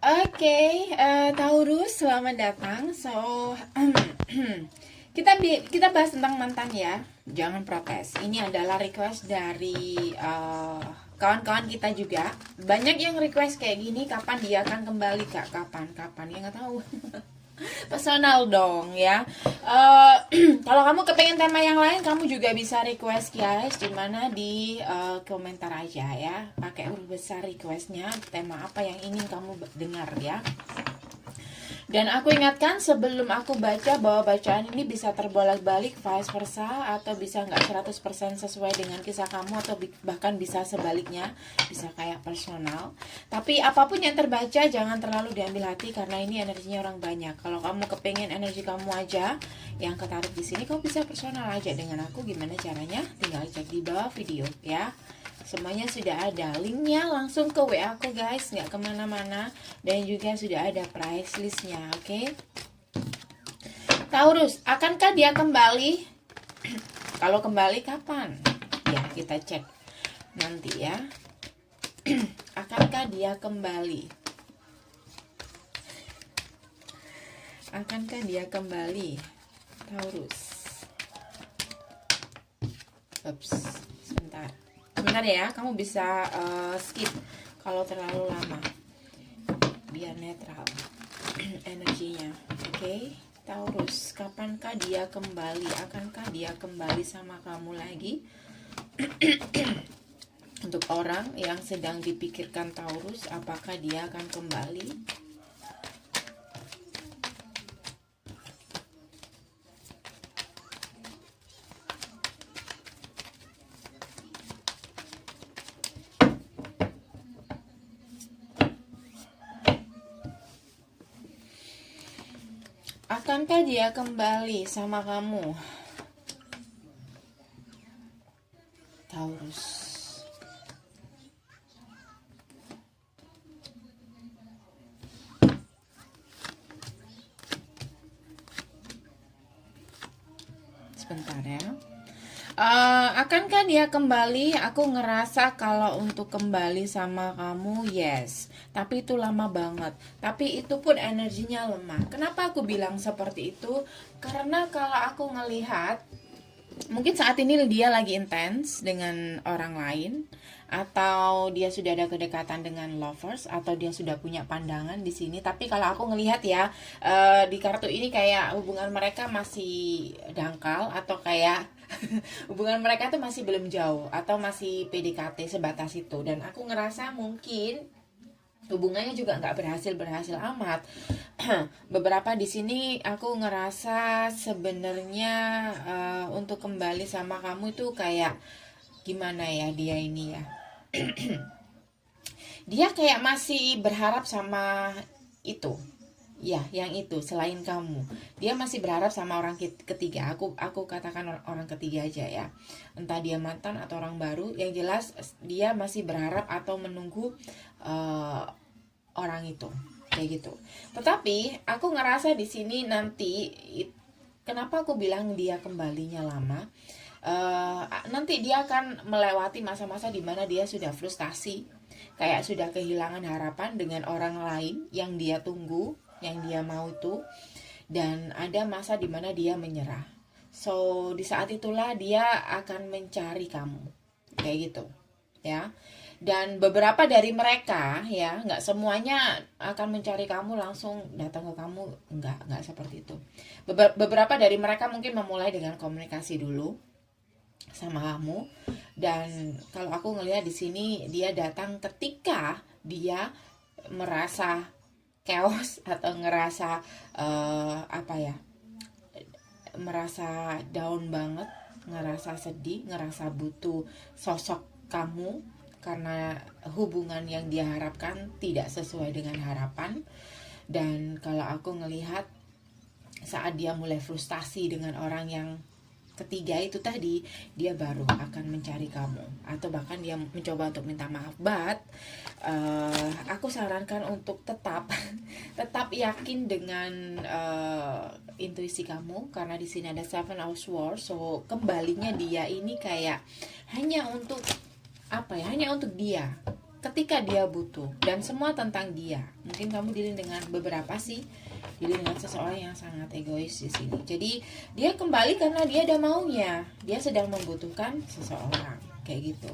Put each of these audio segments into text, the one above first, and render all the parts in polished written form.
Oke, Taurus, selamat datang. So, kita bahas tentang mantan ya. Jangan protes. Ini adalah request dari kawan-kawan kita juga. Banyak yang request kayak gini, kapan dia akan kembali Kak? Kapan? Ya nggak tahu. Personal dong ya. Eh, Kalau kamu kepengen tema yang lain, kamu juga bisa request guys, dimana di komentar aja ya, pakai huruf besar requestnya, tema apa yang ingin kamu dengar ya. Dan aku ingatkan sebelum aku baca bahwa bacaan ini bisa terbolak-balik vice versa, atau bisa nggak 100% sesuai dengan kisah kamu, atau bahkan bisa sebaliknya, bisa kayak personal. Tapi apapun yang terbaca jangan terlalu diambil hati karena ini energinya orang banyak. Kalau kamu kepengen energi kamu aja yang ketarik di sini, kamu bisa personal aja dengan aku. Gimana caranya? Tinggal cek di bawah video ya. Semuanya sudah ada linknya, langsung ke WA aku guys, nggak kemana-mana. Dan juga sudah ada price listnya, oke? Taurus, akankah dia kembali? Kalau kembali kapan? Ya, kita cek nanti ya. Akankah dia kembali? Akankah dia kembali? Taurus. Ups, sebentar. Sebentar ya, kamu bisa skip kalau terlalu lama, biar netral energinya. Oke, Taurus, kapankah dia kembali? Akankah dia kembali sama kamu lagi? Untuk orang yang sedang dipikirkan Taurus, apakah dia akan kembali? Akankah dia kembali sama kamu, Taurus? Sebentar ya. Akankah dia kembali? Aku ngerasa kalau untuk kembali sama kamu, yes. Tapi itu lama banget. Tapi itu pun energinya lemah. Kenapa aku bilang seperti itu? Karena kalau aku ngelihat, mungkin saat ini dia lagi intens dengan orang lain, atau dia sudah ada kedekatan dengan lovers, atau dia sudah punya pandangan di sini. Tapi kalau aku ngelihat ya, di kartu ini kayak hubungan mereka masih dangkal, atau kayak hubungan mereka tuh masih belum jauh, atau masih PDKT sebatas itu. Dan aku ngerasa mungkin hubungannya juga nggak berhasil amat. Beberapa di sini aku ngerasa sebenarnya untuk kembali sama kamu itu kayak gimana ya, dia ini ya. Dia kayak masih berharap sama itu. Ya, yang itu selain kamu. Dia masih berharap sama orang ketiga. Aku katakan orang ketiga aja ya. Entah dia mantan atau orang baru, yang jelas dia masih berharap atau menunggu orang itu. Kayak gitu. Tetapi aku ngerasa di sini nanti, kenapa aku bilang dia kembalinya lama? Nanti dia akan melewati masa-masa di mana dia sudah frustasi, kayak sudah kehilangan harapan dengan orang lain yang dia tunggu, yang dia mau itu, dan ada masa di mana dia menyerah. So di saat itulah dia akan mencari kamu, kayak gitu ya. Dan beberapa dari mereka ya, nggak semuanya akan mencari kamu langsung datang ke kamu, nggak seperti itu. Beberapa dari mereka mungkin memulai dengan komunikasi dulu sama kamu. Dan kalau aku ngelihat di sini, dia datang ketika dia merasa chaos, atau ngerasa apa ya, merasa down banget, ngerasa sedih, ngerasa butuh sosok kamu, karena hubungan yang dia harapkan tidak sesuai dengan harapan. Dan kalau aku ngelihat saat dia mulai frustasi dengan orang yang ketiga itu tadi, dia baru akan mencari kamu, atau bahkan dia mencoba untuk minta maaf. But aku sarankan untuk tetap tetap yakin dengan intuisi kamu, karena di sini ada Seven of Swords. So kembalinya dia ini kayak hanya untuk apa ya, hanya untuk dia, ketika dia butuh, dan semua tentang dia. Mungkin kamu dealing dengan beberapa sih, dealing dengan seseorang yang sangat egois di sini. Jadi dia kembali karena dia ada maunya, dia sedang membutuhkan seseorang kayak gitu.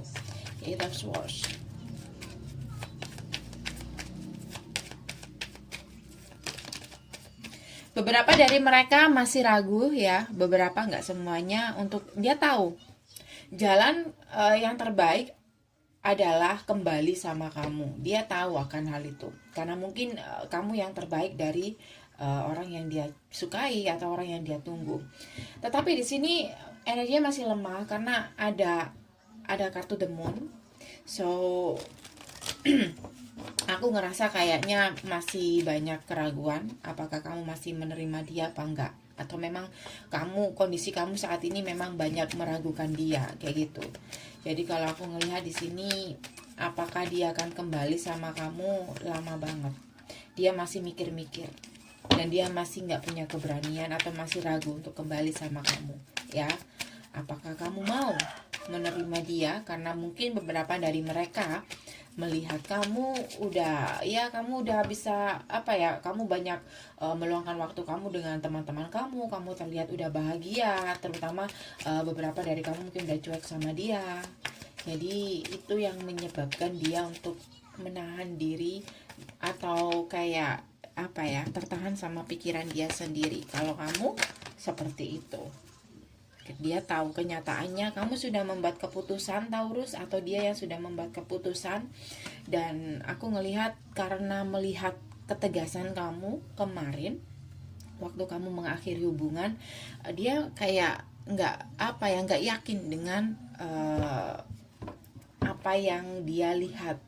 Eight of Swords. Beberapa dari mereka masih ragu ya, beberapa nggak semuanya, untuk dia tahu jalan yang terbaik adalah kembali sama kamu. Dia tahu akan hal itu karena mungkin kamu yang terbaik dari orang yang dia sukai atau orang yang dia tunggu. Tetapi di sini energinya masih lemah karena ada kartu The Moon. So aku ngerasa kayaknya masih banyak keraguan apakah kamu masih menerima dia apa enggak, atau memang kondisi kamu saat ini memang banyak meragukan dia kayak gitu. Jadi kalau aku ngelihat di sini, apakah dia akan kembali sama kamu, lama banget. Dia masih mikir-mikir dan dia masih nggak punya keberanian atau masih ragu untuk kembali sama kamu ya. Apakah kamu mau menerima dia? Karena mungkin beberapa dari mereka melihat kamu udah bisa kamu banyak meluangkan waktu kamu dengan teman-teman kamu terlihat udah bahagia, terutama beberapa dari kamu mungkin udah cuek sama dia. Jadi itu yang menyebabkan dia untuk menahan diri atau kayak tertahan sama pikiran dia sendiri. Kalau kamu seperti itu, dia tahu kenyataannya kamu sudah membuat keputusan Taurus, atau dia yang sudah membuat keputusan. Dan aku ngelihat karena melihat ketegasan kamu kemarin waktu kamu mengakhiri hubungan, dia kayak nggak yakin dengan apa yang dia lihat,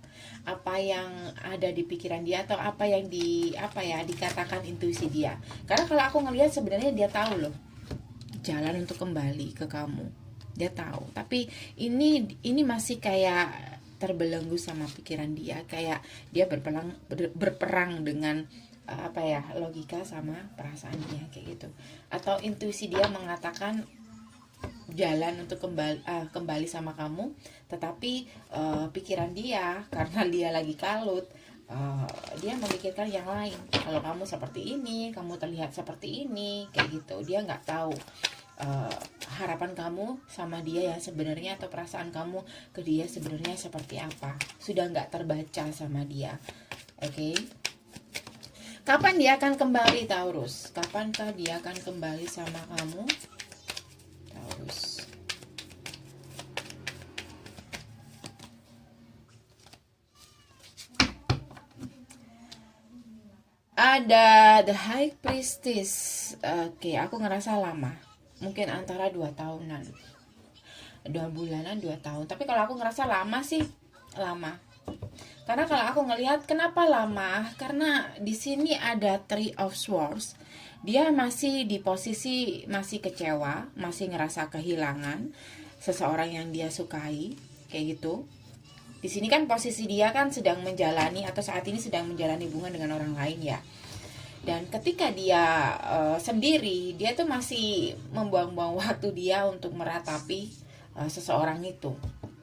apa yang ada di pikiran dia, atau apa yang dikatakan intuisi dia. Karena kalau aku ngelihat sebenarnya dia tahu loh jalan untuk kembali ke kamu, dia tahu. Tapi ini masih kayak terbelenggu sama pikiran dia, kayak dia berperang dengan logika sama perasaan dia kayak gitu. Atau intuisi dia mengatakan jalan untuk kembali sama kamu, tetapi pikiran dia karena dia lagi kalut, dia memikirkan yang lain. Kalau kamu seperti ini, kamu terlihat seperti ini kayak gitu. Dia nggak tahu harapan kamu sama dia yang sebenarnya, atau perasaan kamu ke dia sebenarnya seperti apa. Sudah nggak terbaca sama dia. Oke. Kapan dia akan kembali, Taurus? Kapankah dia akan kembali sama kamu, Taurus? Ada The High Priestess. Oke, aku ngerasa lama. Mungkin antara 2 tahunan, 2 bulanan, 2 tahun. Tapi kalau aku ngerasa lama sih, lama. Karena kalau aku ngelihat kenapa lama, karena di sini ada Three of Swords. Dia masih di posisi masih kecewa, masih ngerasa kehilangan seseorang yang dia sukai, kayak gitu. Di sini kan posisi dia kan sedang menjalani, atau saat ini sedang menjalani hubungan dengan orang lain ya. Dan ketika dia sendiri, dia tuh masih membuang-buang waktu dia untuk meratapi seseorang itu.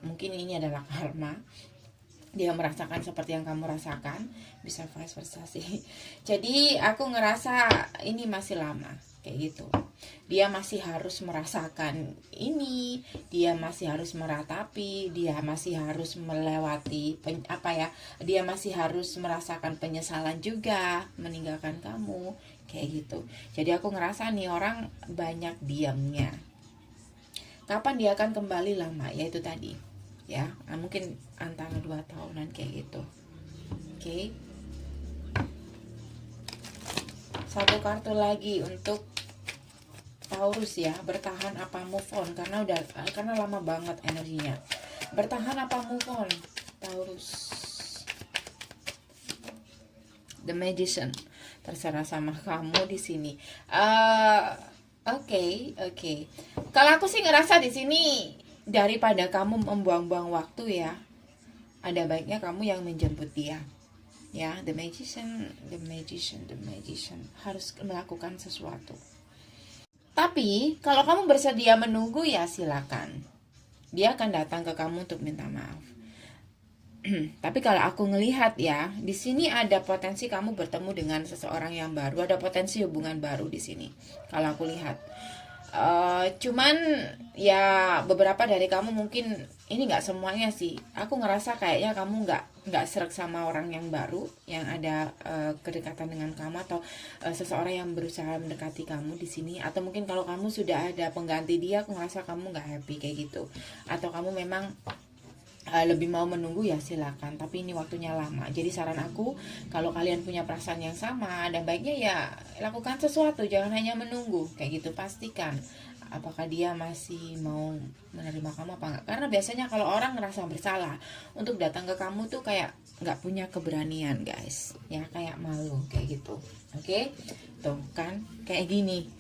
Mungkin ini adalah karma. Dia merasakan seperti yang kamu rasakan, bisa vice versa sih. Jadi aku ngerasa ini masih lama kayak gitu. Dia masih harus merasakan ini, dia masih harus meratapi, dia masih harus melewati dia masih harus merasakan penyesalan juga meninggalkan kamu kayak gitu. Jadi aku ngerasa nih orang banyak diamnya. Kapan dia akan kembali, lama, yaitu tadi ya, mungkin antara 2 tahunan kayak gitu. Oke. Satu kartu lagi untuk Taurus ya, bertahan apa move on, karena lama banget energinya. Bertahan apa move on, Taurus? The Magician. Terserah sama kamu di sini. Oke. Kalau aku sih ngerasa di sini daripada kamu membuang-buang waktu ya, ada baiknya kamu yang menjemput dia. Ya, the magician harus melakukan sesuatu. Tapi kalau kamu bersedia menunggu ya silakan. Dia akan datang ke kamu untuk minta maaf. Tapi kalau aku ngelihat ya, di sini ada potensi kamu bertemu dengan seseorang yang baru, ada potensi hubungan baru di sini. Kalau aku lihat, cuman ya beberapa dari kamu mungkin ini nggak semuanya sih. Aku ngerasa kayaknya kamu nggak sreg sama orang yang baru, yang ada kedekatan dengan kamu atau seseorang yang berusaha mendekati kamu di sini. Atau mungkin kalau kamu sudah ada pengganti dia, aku ngerasa kamu nggak happy kayak gitu. Atau kamu memang lebih mau menunggu ya silakan, tapi ini waktunya lama. Jadi saran aku, kalau kalian punya perasaan yang sama, ada baiknya ya lakukan sesuatu, jangan hanya menunggu kayak gitu. Pastikan apakah dia masih mau menerima kamu apa enggak, karena biasanya kalau orang ngerasa bersalah untuk datang ke kamu tuh kayak nggak punya keberanian guys, ya kayak malu kayak gitu. Oke, tuh kan kayak gini.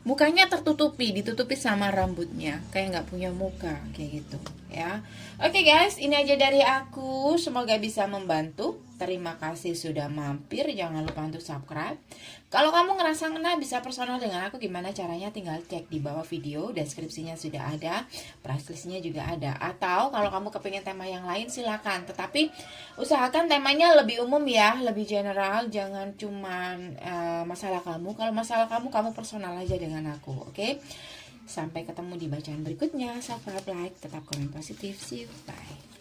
Mukanya ditutupi sama rambutnya, kayak nggak punya muka kayak gitu ya. Oke guys, ini aja dari aku, semoga bisa membantu. Terima kasih sudah mampir, jangan lupa untuk subscribe. Kalau kamu ngerasa kena bisa personal dengan aku, gimana caranya tinggal cek di bawah video, deskripsinya sudah ada, price listnya juga ada. Atau kalau kamu kepingin tema yang lain silakan, tetapi usahakan temanya lebih umum ya, lebih general, jangan cuman masalah kamu. Kalau masalah kamu personal aja dengan aku, oke? Sampai ketemu di bacaan berikutnya. Subscribe, like, tetap komen positif. See you, bye.